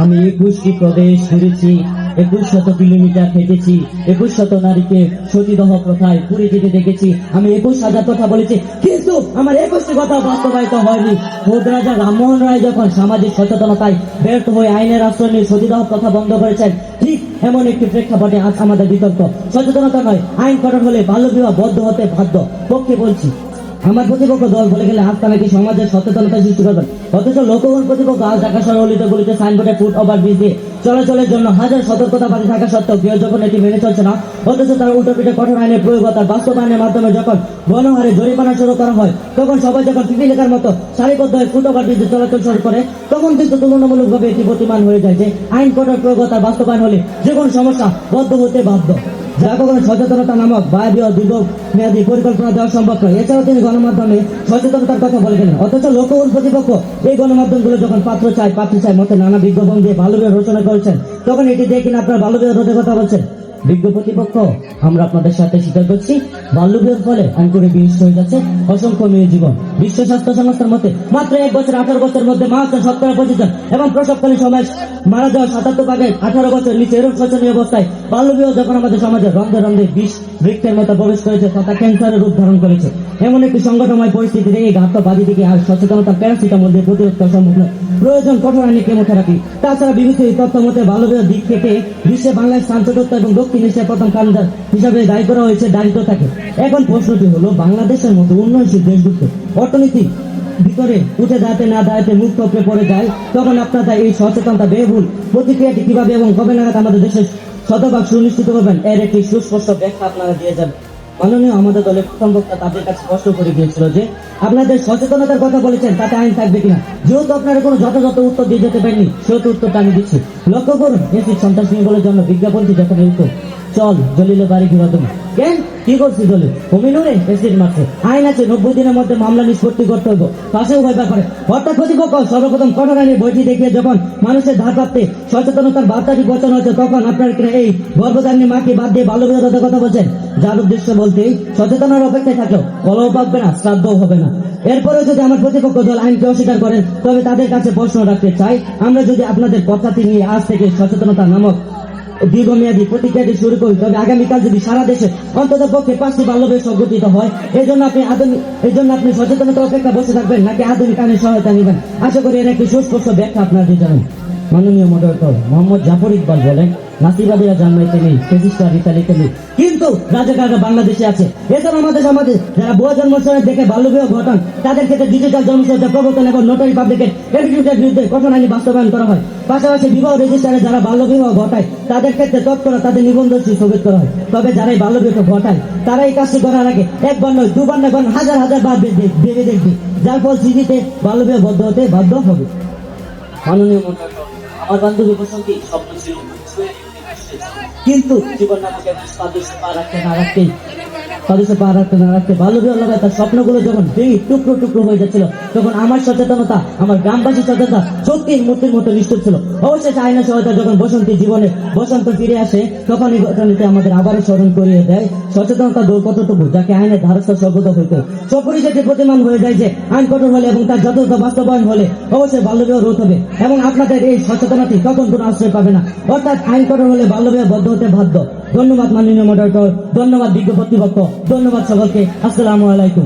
আমি 21টি প্রদেশ ঘুরেছি, 2100 কিলোমিটার হেঁটেছি, 2100 নারীকে সতীদাহ প্রথায় পুড়ে যেতে দেখেছি। আমি 21,000 কথা বলেছি, কিন্তু আমার 21টি কথা বাস্তবায়িত হয়নি। খোদ রাজা রামমোহন রায় যখন সামাজিক সচেতনতায় ব্যর্থ হয়ে আইনের আশ্রয় নিয়ে সতীদাহ প্রথা বন্ধ করেছেন, ঠিক এমন একটি প্রেক্ষাপটে আজ আমাদের বিতর্ক। সচেতনতা নয়, আইন কঠোর হলে বাল্যবিবাহ বদ্ধ হতে বাধ্য। পক্ষে বলছি, আমার প্রতিপক্ষ দল বলে গেলে আজ নাকি সমাজের সচেতনতা সৃষ্টি করবেন, অথচ লোকগণ প্রতিপক্ষ আজ ঢাকা শহর অলিতে সাইনবোর্ডে ফুট ওভার ব্রিজ দিয়ে চলাচলের জন্য হাজার সতর্কতা বাড়ি থাকা সত্ত্বেও কেউ যখন এটি মেনে চলছে না, অথচ তার উল্টো পিঠে কঠোর আইনের প্রয়োগ তার বাস্তবায়নের মাধ্যমে যখন গণহারে জরিমানা শুরু করা হয়, তখন সবাই যখন পিপিলিকার মতো সারিবদ্ধ হয়ে ফুট ওভার ব্রিজে চলাচল শুরু করে, তখন কিন্তু তুলনামূলকভাবে এটি প্রতিমান হয়ে যায় যে আইন কঠোর প্রয়োগ তার বাস্তবায়ন হলে যে কোনো সমস্যা বদ্ধ হতে বাধ্য। যা কখনো সচেতনতা নামক বায়বীয় দীর্ঘমেয়াদী পরিকল্পনা দেওয়া সম্ভব নয়। এছাড়াও তিনি গণমাধ্যমে সচেতনতার কথা বলে গেলেন, অথচ লোকগণ প্রতিপক্ষ এই গণমাধ্যমগুলো যখন পাত্রী চাই মতে নানা বিজ্ঞাপন দিয়ে বাল্যবিবাহ রচনা করেছেন, তখন এটি দিয়ে কিনা আপনার বাল্যবিবাহ রোধের কথা বলছেন। বিজ্ঞ প্রতিপক্ষ, আমরা আপনাদের সাথে স্বীকার করছি, বাল্যবিবাহের ফলে আইনকুড়ে বিনষ্ট হয়ে যাচ্ছে অসংখ্য মেয়ে জীবন। বিশ্ব স্বাস্থ্য সংস্থার মতে মাত্র 1 বছর 18 বছরের মধ্যে মা হচ্ছেন 70-25 জন, এবং প্রসবকালীন সময় মারা যাওয়া 77 18 বছর নিচে এরূপ শোচনীয় অবস্থায় বাল্যবিবাহ যখন আমাদের সমাজে রন্ধে রন্ধে বিষ বৃক্ষের মতো প্রবেশ করেছে তথা ক্যান্সারের রূপ ধারণ করেছে, এমন একটি সংকটময় পরিস্থিতি থেকে ঘাতবাদী দিকে আর সচেতনতা প্যারাসিটামল দিয়ে প্রতিরোধ করা সম্ভব নয়। প্রয়োজন কঠোর আইনি কেমোথেরাপি। তাছাড়া বিবিসি তথ্য মতে বাল্যবিবাহের দিক থেকে বিশ্বে বাংলাদেশ স্থান চতুর্থ এবং দক্ষিণ এশিয়ার প্রথম কারণ হিসাবে দায়ী করা হয়েছে দারিদ্র থাকে। এখন প্রশ্নটি হলো, বাংলাদেশের মতো উন্নয়নশীল দেশগুলোতে অর্থনীতি ভিতরে উঠে দাঁড়াতে মুখ থপড়ে পড়ে যায়, তখন আপনারা এই সচেতনতা ব্যয়বহুল প্রতিক্রিয়াটি কিভাবে এবং কবে নাগাদ আমাদের দেশের শতভাগ সুনিশ্চিত করবেন, এর একটি সুস্পষ্ট ব্যাখ্যা আপনারা দিয়ে যাবেন। মাননীয় আমাদের দলের প্রথম বক্তা তাদের কাছে স্পষ্ট করে গিয়েছিল যে আপনাদের সচেতনতার কথা বলেছেন, তাতে আইন থাকবে কিনা। যেহেতু আপনারা কোনো যথাযথ উত্তর দিয়ে যেতে পারেননি, সেহেতু উত্তরটা আমি দিচ্ছি। লক্ষ্য করুন, এসিড সন্ত্রাস নির্মূলের জন্য বিজ্ঞাপনটি যখন উত্তর, চল জলিলে বাড়ি ঘিরা তুমি কেন কি করছি দলে অমিনুরে এসিড মারছে, আইন আছে 90 দিনের মধ্যে মামলা নিষ্পত্তি করতে হবে, পাশেও ভয় ব্যাপারে। অর্থাৎ প্রতিপক্ষ সর্বপ্রথম কঠোর আইনের বইটি দেখিয়ে যখন মানুষের ধার প্রাপ্তে সচেতনতার বার্তাটি বচন হয়েছে, তখন আপনার এই গর্ভধারণী মাকে বাদ দিয়ে বাল্যবিবাহের কথা বলছেন, যার উদ্দেশ্য বলতে সচেতনার অপেক্ষায় থাকলেও কলও পাকবে না, শ্রাদ্ধও হবে না। এরপরে যদি আমার প্রতিপক্ষ দল আইনকে অস্বীকার করেন, তবে তাদের কাছে প্রশ্ন রাখতে চাই, আমরা যদি আপনাদের কথাটি নিয়ে আজ থেকে সচেতনতা নামক দীর্ঘমেয়াদী প্রতিক্রিয়াটি শুরু করি, তবে আগামীকাল যদি সারা দেশে অন্তত পক্ষে 5টি বাল্যবিবাহ সংঘটিত হয়, এই জন্য আপনি সচেতনতা অপেক্ষা বসে থাকবেন নাকি আধুনিক আইনের সহায়তা নেবেন? আশা করি এর একটি সুস্পষ্ট ব্যাখ্যা আপনারা দিয়ে যাবেন। মাননীয় মডারেটর মোহাম্মদ জাফর ইকবাল বলেন, নাসিবাদীরা জন্মাইতে নেই, ফেসিস্টরা রিতালিতে নেই, কিন্তু রাজাকাররা বাংলাদেশে আছে। এছাড়া আমাদের সমাজে যারা ভুয়া জন্মসনদ দেখে বাল্যবিবাহ ঘটান, তাদের ক্ষেত্রে ডিজিটাল জন্মসনদ প্রবর্তন এবং নোটারি পাবলিকের এফিডেভিটের বিরুদ্ধে কঠোর আইনি বাস্তবায়ন করা হয়। পাশাপাশি বিবাহ রেজিস্ট্রারে যারা বাল্যবিবাহ ঘটায়, তাদের ক্ষেত্রে তৎক্ষণাৎ তাদের নিবন্ধনটি স্থগিত করা হয়। তবে যারাই বাল্যবিবাহ ঘটায়, তারা এই কাজটি করার আগে একবার নয়, দুবার নয়, বরং হাজার বার ভেবে দেখবে, যার ফল স্মৃতিতে বাল্যবিবাহ বদ্ধ হতে বাধ্য হবে। মাননীয় মডারেটর, আমার বান্ধবী বসন্তী স্বপ্ন ছিল, কিন্তু জীবন নামকে পা রাখতে না রাখতে বাল্যবিবাহ লাগায় তার স্বপ্নগুলো যখন ভেঙে টুকরো টুকরো হয়ে যাচ্ছিল, তখন আমার সচেতনতা, আমার গ্রামবাসী সচেতনতা সত্যিই মূর্তির মতো নিষ্ঠুর ছিল। অবশেষে আইনের সহায়তা যখন বসন্তীর জীবনে বসন্ত ফিরে আসে, তখন এই ঘটনাটি আমাদের আবারও স্মরণ করিয়ে দেয় সচেতনতা দৌড় কতটুকু, যাকে আইনের ধারস্থ সভ্যতা হইতে সবগুলি সেটি প্রতিমান হয়ে যায় যে আইন কঠোর হলে এবং তার যথাযথ বাস্তবায়ন হলে অবশ্যই বাল্যবিবাহ রোধ হবে, এবং আপনাদের এই সচেতনতাটি তখন কোনো আশ্রয় পাবে না। অর্থাৎ আইন কঠোর হলে বাল্যবিবাহ বদ্ধ হতে বাধ্য। ধন্যবাদ মাননীয় মডারেটর, ধন্যবাদ বিজ্ঞ কর্তৃপক্ষ, ধন্যবাদ সকলকে। আসসালামু আলাইকুম।